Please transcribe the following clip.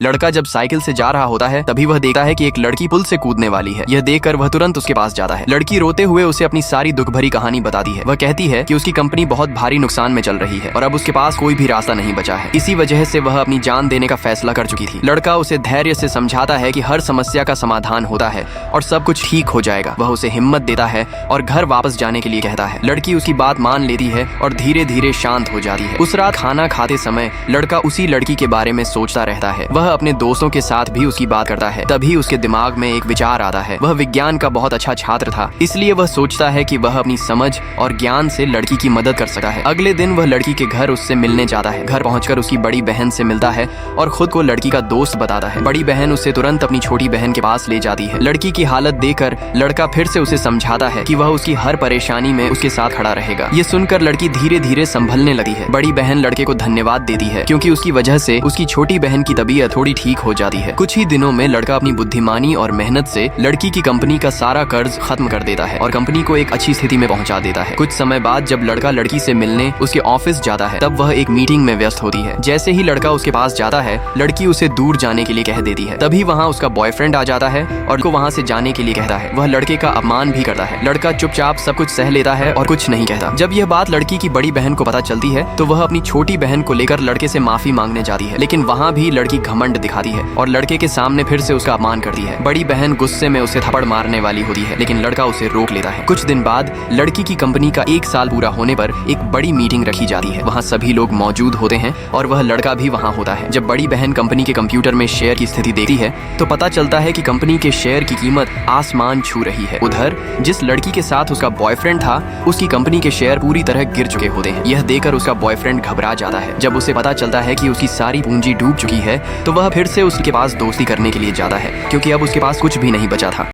लड़का जब साइकिल से जा रहा होता है तभी वह देखता है कि एक लड़की पुल से कूदने वाली है। यह देखकर वह तुरंत उसके पास जाता है। लड़की रोते हुए उसे अपनी सारी दुख भरी कहानी बताती है। वह कहती है कि उसकी कंपनी बहुत भारी नुकसान में चल रही है और अब उसके पास कोई भी रास्ता नहीं बचा है। इसी वजह से वह अपनी जान देने का फैसला कर चुकी थी। लड़का उसे धैर्य से समझाता है कि हर समस्या का समाधान होता है और सब कुछ ठीक हो जाएगा। वह उसे हिम्मत देता है और घर वापस जाने के लिए कहता है। लड़की उसकी बात मान लेती है और धीरे धीरे शांत हो जाती है। उस रात खाना खाते समय लड़का उसी लड़की के बारे में सोचता रहता है। वह अपने दोस्तों के साथ भी उसकी बात करता है। तभी उसके दिमाग में एक विचार आता है। वह विज्ञान का बहुत अच्छा छात्र था, इसलिए वह सोचता है कि वह अपनी समझ और ज्ञान से लड़की की मदद कर सकता है। अगले दिन वह लड़की के घर उससे मिलने जाता है। घर पहुंचकर उसकी बड़ी बहन से मिलता है और खुद को लड़की का दोस्त बताता है। बड़ी बहन उसे तुरंत अपनी छोटी बहन के पास ले जाती है। लड़की की हालत देखकर लड़का फिर से उसे समझाता है कि वह उसकी हर परेशानी में उसके साथ खड़ा रहेगा। ये सुनकर लड़की धीरे धीरे संभलने लगी है। बड़ी बहन लड़के को धन्यवाद देती है क्योंकि उसकी वजह से उसकी छोटी बहन की तबीयत थोड़ी ठीक हो जाती है। कुछ ही दिनों में लड़का अपनी बुद्धिमानी और मेहनत से लड़की की कंपनी का सारा कर्ज खत्म कर देता है और कंपनी को एक अच्छी स्थिति में पहुंचा देता है। कुछ समय बाद जब लड़का लड़की से मिलने उसके ऑफिस जाता है तब वह एक मीटिंग में व्यस्त होती है। जैसे ही लड़का उसके पास जाता है लड़की उसे दूर जाने के लिए कह देती है। तभी वहाँ उसका बॉयफ्रेंड आ जाता है और उसको वहाँ से जाने के लिए कहता है। वह लड़के का अपमान भी करता है। लड़का चुपचाप सब कुछ सह लेता है और कुछ नहीं कहता। जब यह बात लड़की की बड़ी बहन को पता चलती है तो वह अपनी छोटी बहन को लेकर लड़के से माफी मांगने जाती है, लेकिन वहाँ भी लड़की घमंड दिखाती है और लड़के के सामने फिर से उसका अपमान करती है। बड़ी बहन गुस्से में उसे थप्पड़ मारने वाली होती है, लेकिन लड़का उसे रोक लेता है। कुछ दिन बाद लड़की की कंपनी का 1 साल पूरा होने पर एक बड़ी मीटिंग रखी जाती है। वहाँ सभी लोग मौजूद होते हैं और वह लड़का भी वहाँ होता है। जब बड़ी बहन कंपनी के कंप्यूटर में शेयर की स्थिति देखती है तो पता चलता है कि कंपनी के शेयर की कीमत आसमान छू रही है। उधर जिस लड़की के साथ उसका बॉयफ्रेंड था उसकी कंपनी के शेयर पूरी तरह गिर चुके होते हैं। यह देखकर उसका बॉयफ्रेंड घबरा जाता है। जब उसे पता चलता है कि उसकी सारी पूंजी डूब चुकी है तो वह फिर से उसके पास दोस्ती करने के लिए जाता है क्योंकि अब उसके पास कुछ भी नहीं बचा था।